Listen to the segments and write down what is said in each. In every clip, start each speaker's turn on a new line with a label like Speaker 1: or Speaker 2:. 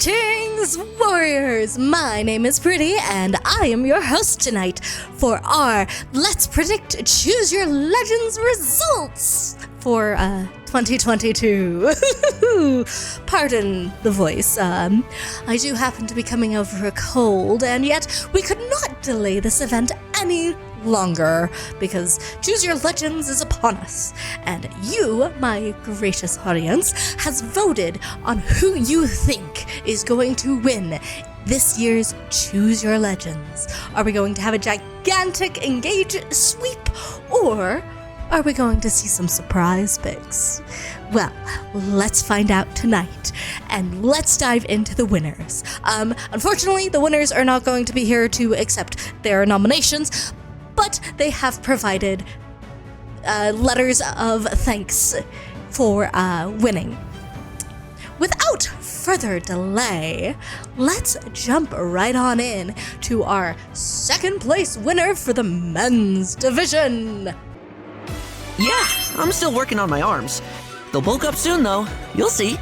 Speaker 1: Greetings, warriors! My name is Pruitii, and I am your host tonight for our Let's Predict Choose Your Legends results for 2022. Pardon the voice. I do happen to be coming over a cold, and yet we could not delay this event any longer because Choose Your Legends is upon us, and you, my gracious audience, has voted on who you think is going to win this year's Choose Your Legends. Are we going to have a gigantic Engage sweep, or are we going to see some surprise picks? Well, let's find out tonight, and let's dive into the winners. Unfortunately, the winners are not going to be here to accept their nominations, but they have provided letters of thanks for winning. Without further delay, let's jump right on in to our second place winner for the men's division.
Speaker 2: Yeah, I'm still working on my arms. They'll bulk up soon though, you'll see.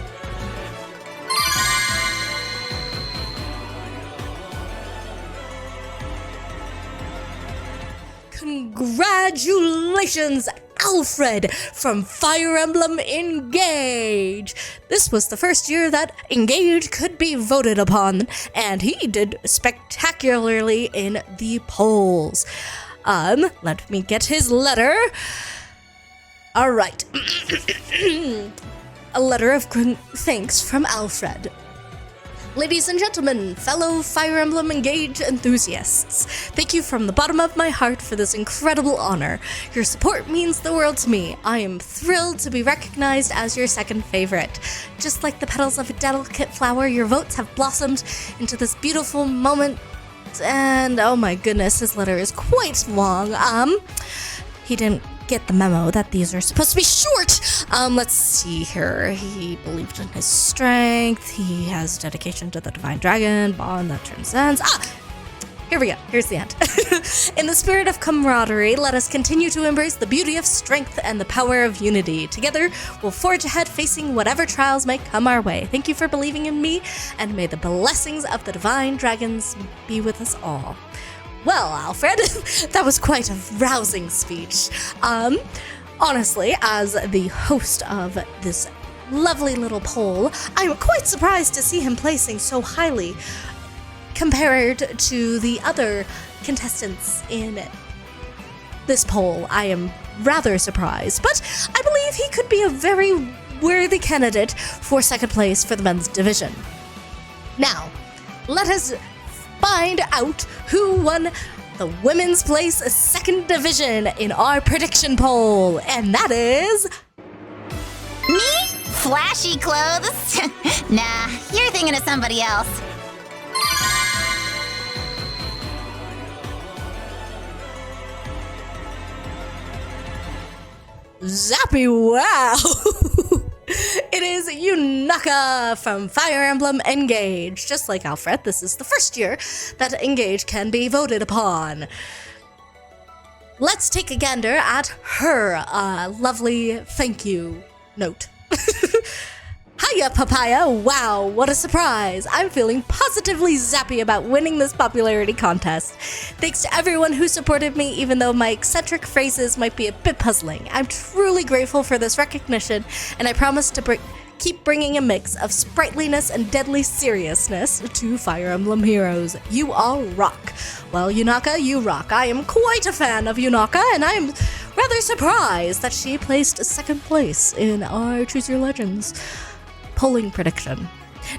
Speaker 1: Congratulations, Alfred from Fire Emblem Engage! This was the first year that Engage could be voted upon, and he did spectacularly in the polls. Let me get his letter. Alright. A letter of thanks from Alfred. Ladies and gentlemen, fellow Fire Emblem Engage enthusiasts, thank you from the bottom of my heart for this incredible honor. Your support means the world to me. I am thrilled to be recognized as your second favorite. Just like the petals of a delicate flower, your votes have blossomed into this beautiful moment. And oh my goodness, his letter is quite long. He didn't get the memo that these are supposed to be short. Let's see here. He believed in his strength. He has dedication to the divine dragon, bond that transcends. Here we go. Here's the end. In the spirit of camaraderie, let us continue to embrace the beauty of strength and the power of unity. Together, we'll forge ahead facing whatever trials may come our way. Thank you for believing in me, and may the blessings of the divine dragons be with us all. Well, Alfred, that was quite a rousing speech. Honestly, as the host of this lovely little poll, I'm quite surprised to see him placing so highly compared to the other contestants in this poll. I am rather surprised, but I believe he could be a very worthy candidate for second place for the men's division. Now, let us find out who won the women's place second division in our prediction poll, and that is
Speaker 3: me? Flashy clothes? Nah, you're thinking of somebody else.
Speaker 1: Zappy, wow! It is Yunaka from Fire Emblem Engage. Just like Alfred, this is the first year that Engage can be voted upon. Let's take a gander at her lovely thank you note. Hiya, Papaya! Wow, what a surprise! I'm feeling positively zappy about winning this popularity contest. Thanks to everyone who supported me, even though my eccentric phrases might be a bit puzzling. I'm truly grateful for this recognition, and I promise to keep bringing a mix of sprightliness and deadly seriousness to Fire Emblem heroes. You all rock. Well, Yunaka, you rock. I am quite a fan of Yunaka, and I am rather surprised that she placed second place in our Choose Your Legends polling prediction.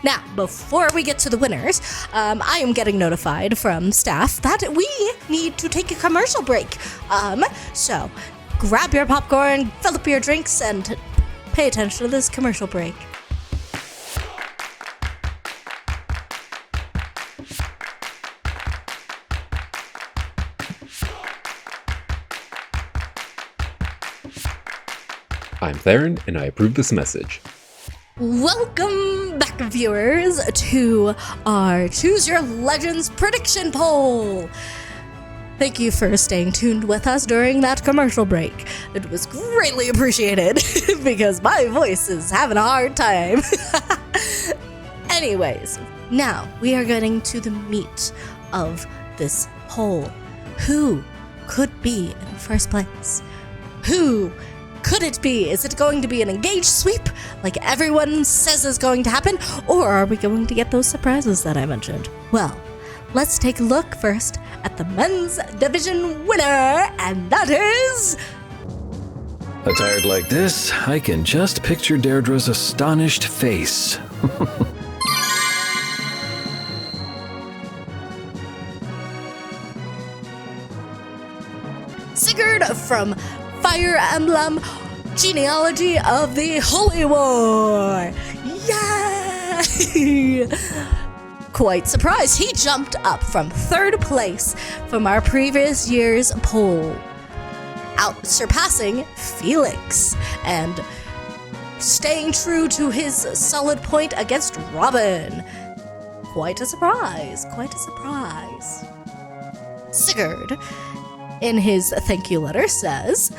Speaker 1: Now, before we get to the winners, I am getting notified from staff that we need to take a commercial break. So grab your popcorn, fill up your drinks, and pay attention to this commercial break.
Speaker 4: I'm Theron, and I approve this message.
Speaker 1: Welcome back, viewers, to our Choose Your Legends prediction poll. Thank you for staying tuned with us during that commercial break. It was greatly appreciated because my voice is having a hard time. Anyways, now we are getting to the meat of this poll. Who could be in first place? Who could it be? Is it going to be an engaged sweep like everyone says is going to happen? Or are we going to get those surprises that I mentioned? Well, let's take a look first at the men's division winner, and that is...
Speaker 5: Attired like this, I can just picture Deirdre's astonished face.
Speaker 1: Sigurd from Fire Emblem Genealogy of the Holy War! Yay! Quite surprised, he jumped up from 3rd place from our previous year's poll, out surpassing Felix and staying true to his solid point against Robin. Quite a surprise, quite a surprise. Sigurd, in his thank you letter, says,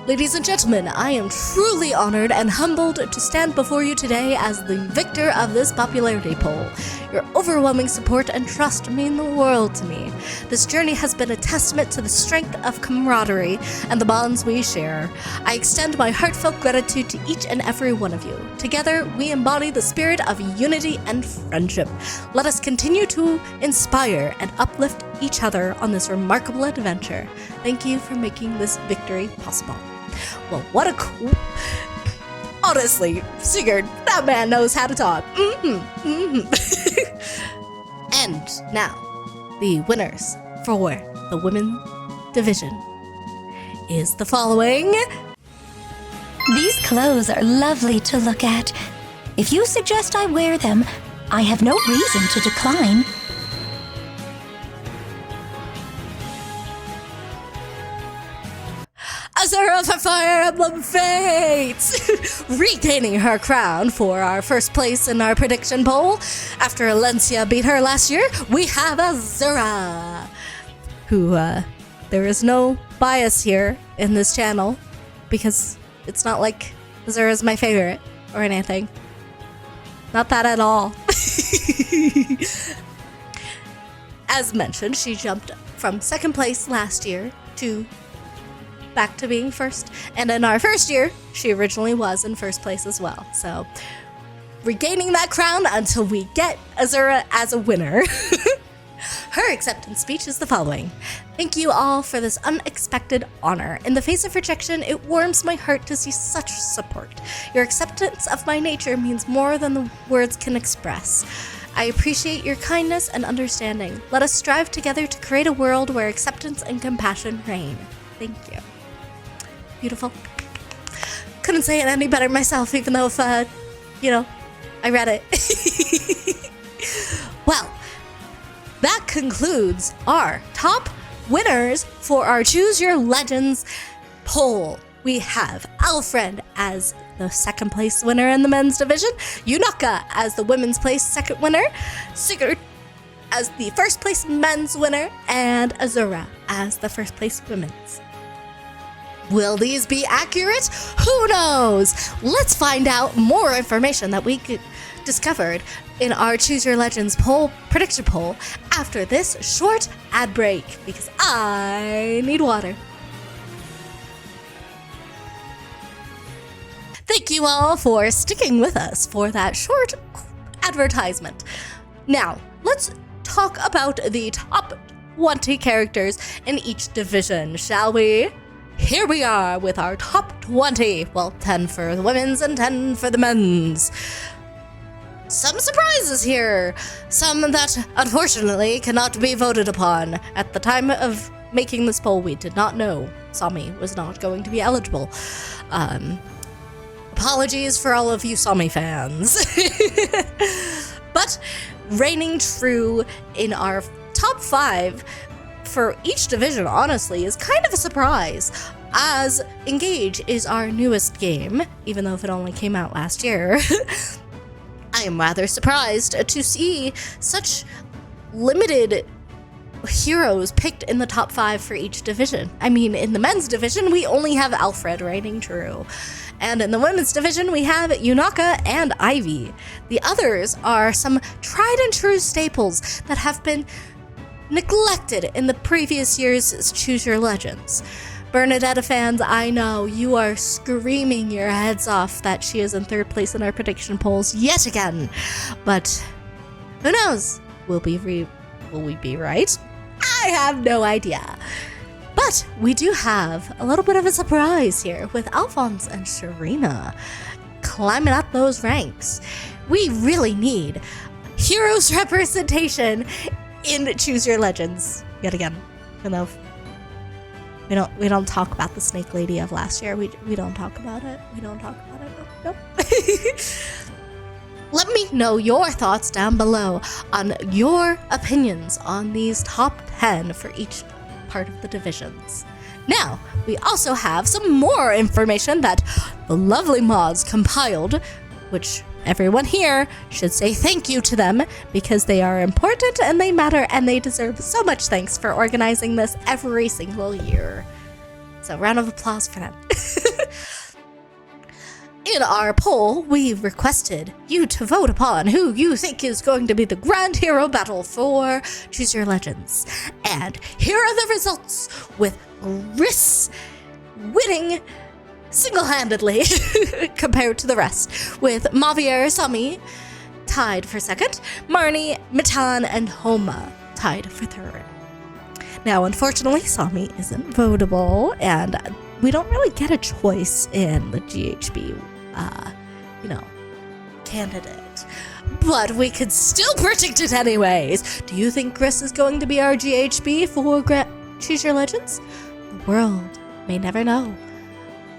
Speaker 1: "Ladies and gentlemen, I am truly honored and humbled to stand before you today as the victor of this popularity poll. Your overwhelming support and trust mean the world to me. This journey has been a testament to the strength of camaraderie and the bonds we share. I extend my heartfelt gratitude to each and every one of you. Together, we embody the spirit of unity and friendship. Let us continue to inspire and uplift each other on this remarkable adventure. Thank you for making this victory possible." Well, what a cool... Honestly, Sigurd, that man knows how to talk. And now, the winners for the women's division is the following.
Speaker 6: These clothes are lovely to look at. If you suggest I wear them, I have no reason to decline.
Speaker 1: Azura for Fire Emblem Fates! Regaining her crown for our first place in our prediction poll. After Alencia beat her last year, we have Azura, who, there is no bias here in this channel, because it's not like Azura's my favorite or anything. Not that at all. As mentioned, she jumped from 2nd place last year to back to being 1st, and in our 1st year she originally was in 1st place as well, so regaining that crown until we get Azura as a winner. Her acceptance speech is the following. "Thank you all for this unexpected honor. In the face of rejection, it warms my heart to see such support. Your acceptance of my nature means more than the words can express. I appreciate your kindness and understanding. Let us strive together to create a world where acceptance and compassion reign. Thank you." Beautiful. Couldn't say it any better myself, even though if, I read it. Well, that concludes our top winners for our Choose Your Legends poll. We have Alfred as the 2nd place winner in the men's division, Yunaka as the women's place 2nd winner, Sigurd as the 1st place men's winner, and Azura as the 1st place women's. Will these be accurate? Who knows? Let's find out more information that we discovered in our Choose Your Legends poll, predictor poll, after this short ad break, because I need water. Thank you all for sticking with us for that short advertisement. Now, let's talk about the top 20 characters in each division, shall we? Here we are with our top 20. Well, 10 for the women's and 10 for the men's. Some surprises here. Some that, unfortunately, cannot be voted upon. At the time of making this poll, we did not know Sami was not going to be eligible. Apologies for all of you Sami fans. But reigning true in our top 5 for each division, honestly, is kind of a surprise, as Engage is our newest game, even though if it only came out last year. I am rather surprised to see such limited heroes picked in the top 5 for each division. I mean, in the men's division, we only have Alfred reigning true. And in the women's division, we have Yunaka and Ivy. The others are some tried and true staples that have been neglected in the previous year's Choose Your Legends. Bernadetta fans, I know you are screaming your heads off that she is in third place in our prediction polls yet again. But who knows? Will we be right? I have no idea. But we do have a little bit of a surprise here with Alphonse and Sharina climbing up those ranks. We really need heroes representation in Choose Your Legends yet again. You know, we don't talk about the Snake Lady of last year. We don't talk about it. We don't talk about it. Nope. Let me know your thoughts down below on your opinions on these top 10 for each part of the divisions. Now, we also have some more information that the lovely mods compiled, which everyone here should say thank you to them because they are important and they matter and they deserve so much thanks for organizing this every single year. So, round of applause for them. In our poll, we requested you to vote upon who you think is going to be the grand hero battle for Choose Your Legends. And here are the results, with Gris winning single-handedly compared to the rest, with Mavier Sami tied for second, Marnie, Mitan, and Homa tied for third. Now, unfortunately, Sami isn't votable, and we don't really get a choice in the GHB, candidate. But we could still predict it anyways. Do you think Gris is going to be our GHB for Choose Your Legends? The world may never know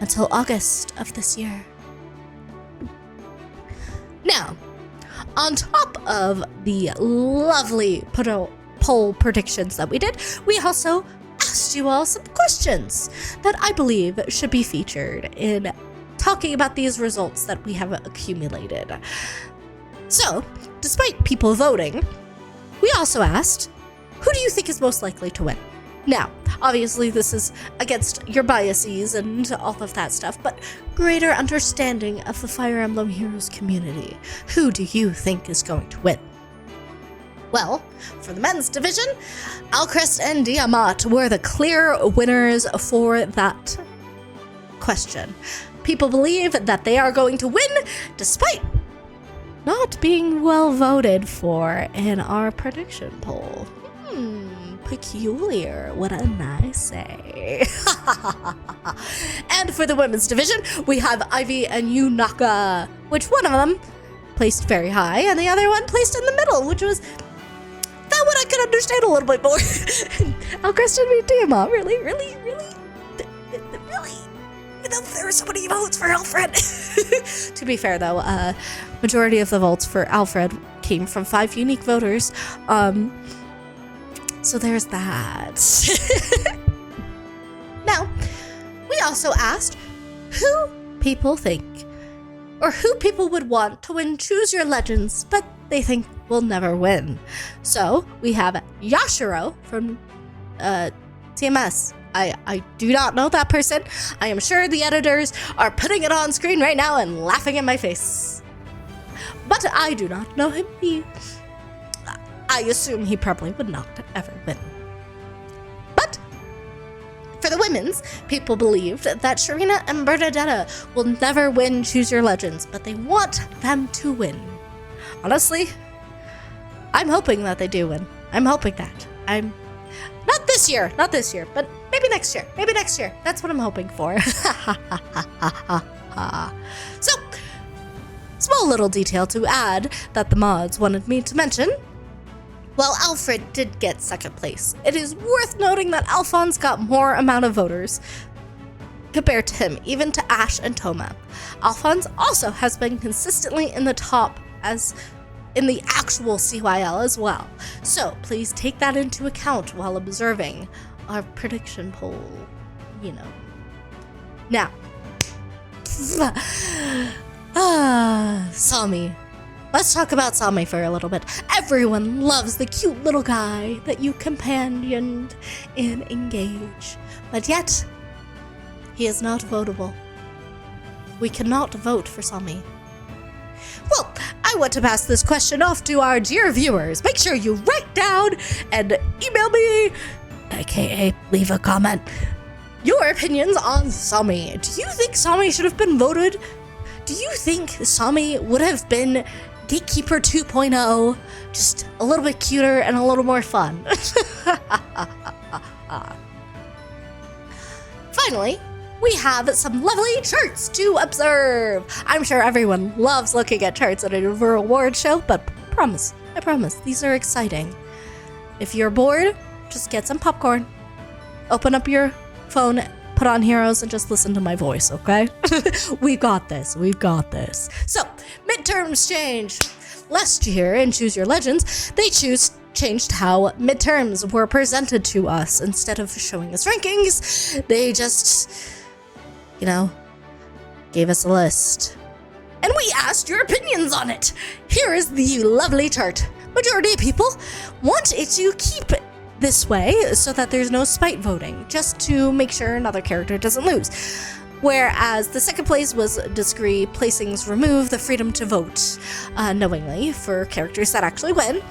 Speaker 1: until August of this year. Now, on top of the lovely poll predictions that we did, we also asked you all some questions that I believe should be featured in talking about these results that we have accumulated. So, despite people voting, we also asked, who do you think is most likely to win? Now, obviously this is against your biases and all of that stuff, but greater understanding of the Fire Emblem Heroes community. Who do you think is going to win? Well, for the men's division, Alcrest and Diamat were the clear winners for that question. People believe that they are going to win despite not being well voted for in our prediction poll. Peculiar, what a nice say. And for the women's division, we have Ivy and Yunaka, which one of them placed very high and the other one placed in the middle, which was that one I could understand a little bit more. Alcrest and Diamond, really, there were so many votes for Alfred. To be fair, though, majority of the votes for Alfred came from 5 unique voters. So there's that. Now, we also asked who people think, or who people would want to win Choose Your Legends, but they think will never win. So we have Yashiro from TMS. I do not know that person. I am sure the editors are putting it on screen right now and laughing in my face. But I do not know him. I assume he probably would not ever win. But for the women's, people believed that Sharina and Bernadetta will never win Choose Your Legends, but they want them to win. Honestly, I'm hoping that they do win. I'm hoping that. Not this year, but maybe next year. That's what I'm hoping for. So, small little detail to add that the mods wanted me to mention. While Alfred did get second place, it is worth noting that Alphonse got more amount of voters compared to him, even to Ash and Toma. Alphonse also has been consistently in the top as in the actual CYL as well. So please take that into account while observing our prediction poll, Now, Sami. Let's talk about Sami for a little bit. Everyone loves the cute little guy that you companioned in Engage. But yet, he is not votable. we cannot vote for Sami? Well, I want to pass this question off to our dear viewers. Make sure you write down and email me, aka leave a comment, your opinions on Sami. Do you think Sami should have been voted? Do you think Sami would have been Gatekeeper 2.0, just a little bit cuter and a little more fun? Finally, we have some lovely charts to observe. I'm sure everyone loves looking at charts at a reward show, but I promise, these are exciting. If you're bored, just get some popcorn, open up your phone, put on Heroes, and just listen to my voice, okay? We've got this. So, midterms change. Last year in Choose Your Legends, they changed how midterms were presented to us. Instead of showing us rankings, they just, gave us a list. And we asked your opinions on it. Here is the lovely chart. Majority of people want it to keep it this way so that there's no spite voting, just to make sure another character doesn't lose. Whereas the second place was disagree, placings remove the freedom to vote knowingly for characters that actually win.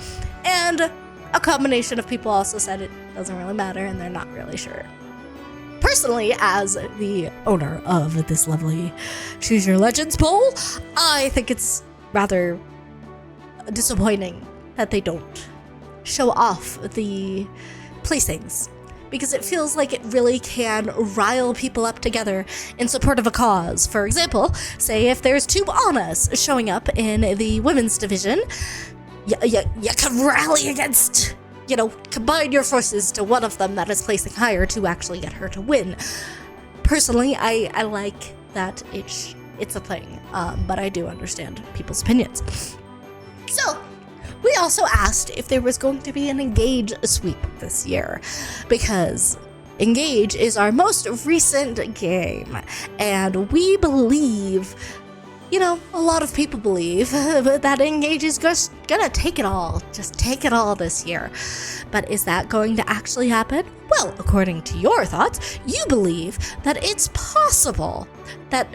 Speaker 1: And a combination of people also said it doesn't really matter and they're not really sure. Personally, as the owner of this lovely Choose Your Legends poll, I think it's rather disappointing that they don't show off the placings, because it feels like it really can rile people up together in support of a cause. For example, say if there's two Annas showing up in the women's division, you can rally against, combine your forces to one of them that is placing higher to actually get her to win. Personally, I like that it's a thing, but I do understand people's opinions. So, we also asked if there was going to be an Engage sweep this year, because Engage is our most recent game, and we believe, a lot of people believe that Engage is just gonna take it all this year. But is that going to actually happen? Well, according to your thoughts, you believe that it's possible that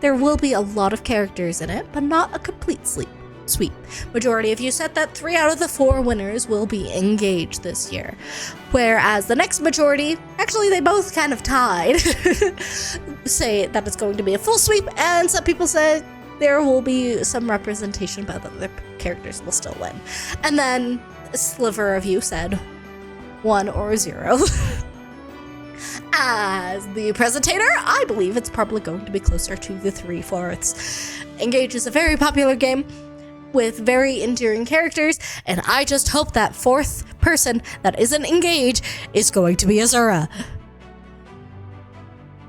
Speaker 1: there will be a lot of characters in it, but not a complete sweep. Majority of you said that 3 out of the 4 winners will be Engaged this year. Whereas the next majority, actually they both kind of tied, say that it's going to be a full sweep, and some people said there will be some representation, but the characters will still win. And then a sliver of you said 1 or 0. As the presentator, I believe it's probably going to be closer to the 3/4. Engage is a very popular game with very endearing characters, and I just hope that 4th person that isn't Engage is going to be Azura.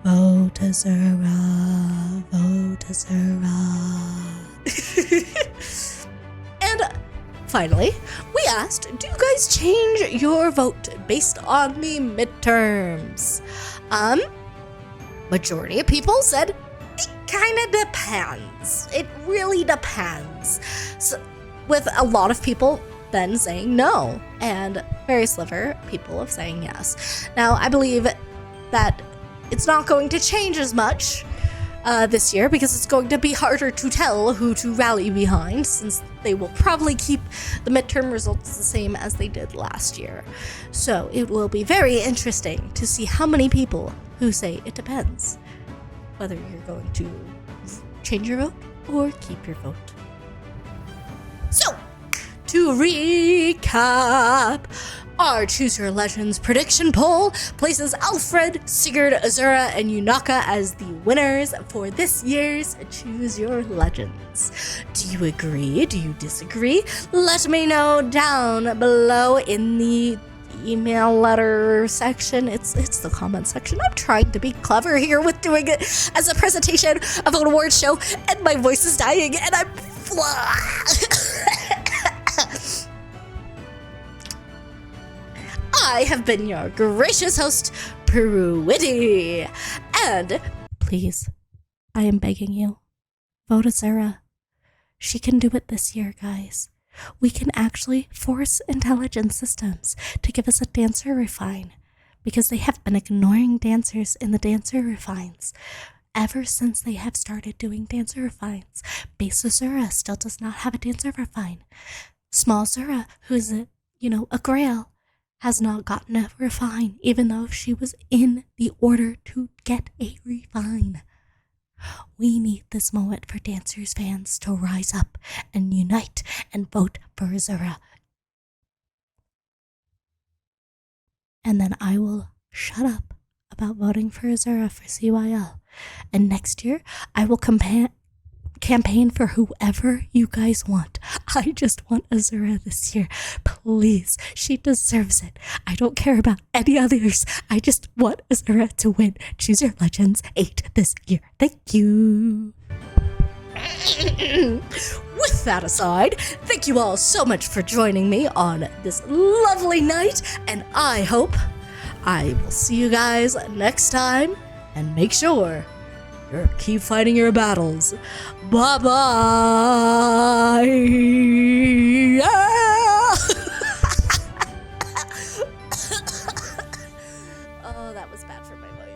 Speaker 1: Vote Azura, vote Azura. And finally, we asked, do you guys change your vote based on the midterms? Majority of people said it kind of depends. It really depends. So, with a lot of people then saying no, and very sliver people of saying yes. Now, I believe that it's not going to change as much this year, because it's going to be harder to tell who to rally behind, since they will probably keep the midterm results the same as they did last year. So it will be very interesting to see how many people who say it depends, whether you're going to change your vote or keep your vote. So, to recap, our Choose Your Legends prediction poll places Alfred, Sigurd, Azura, and Yunaka as the winners for this year's Choose Your Legends. Do you agree? Do you disagree? Let me know down below in the email letter section. It's the comment section. I'm trying to be clever here with doing it as a presentation of an award show, and my voice is dying, and I'm I have been your gracious host, Pruitii. And please, I am begging you, vote Azura. She can do it this year, guys. We can actually force intelligence systems to give us a dancer refine, because they have been ignoring dancers in the dancer refines. ever since they have started doing dancer refines. Base Azura still does not have a dancer refine. Small Zura, who is a grail, has not gotten a refine, even though she was in the order to get a refine. We need this moment for Dancers fans to rise up and unite and vote for Azura. And then I will shut up about voting for Azura for CYL. And next year, I will campaign for whoever you guys want. I just want Azura this year. Please, she deserves it. I don't care about any others. I just want Azura to win Choose Your Legends 8 this year. Thank you. With that aside, thank you all so much for joining me on this lovely night, and I hope I will see you guys next time, and make sure you keep fighting your battles. Bye-bye! Oh, that was bad for my voice.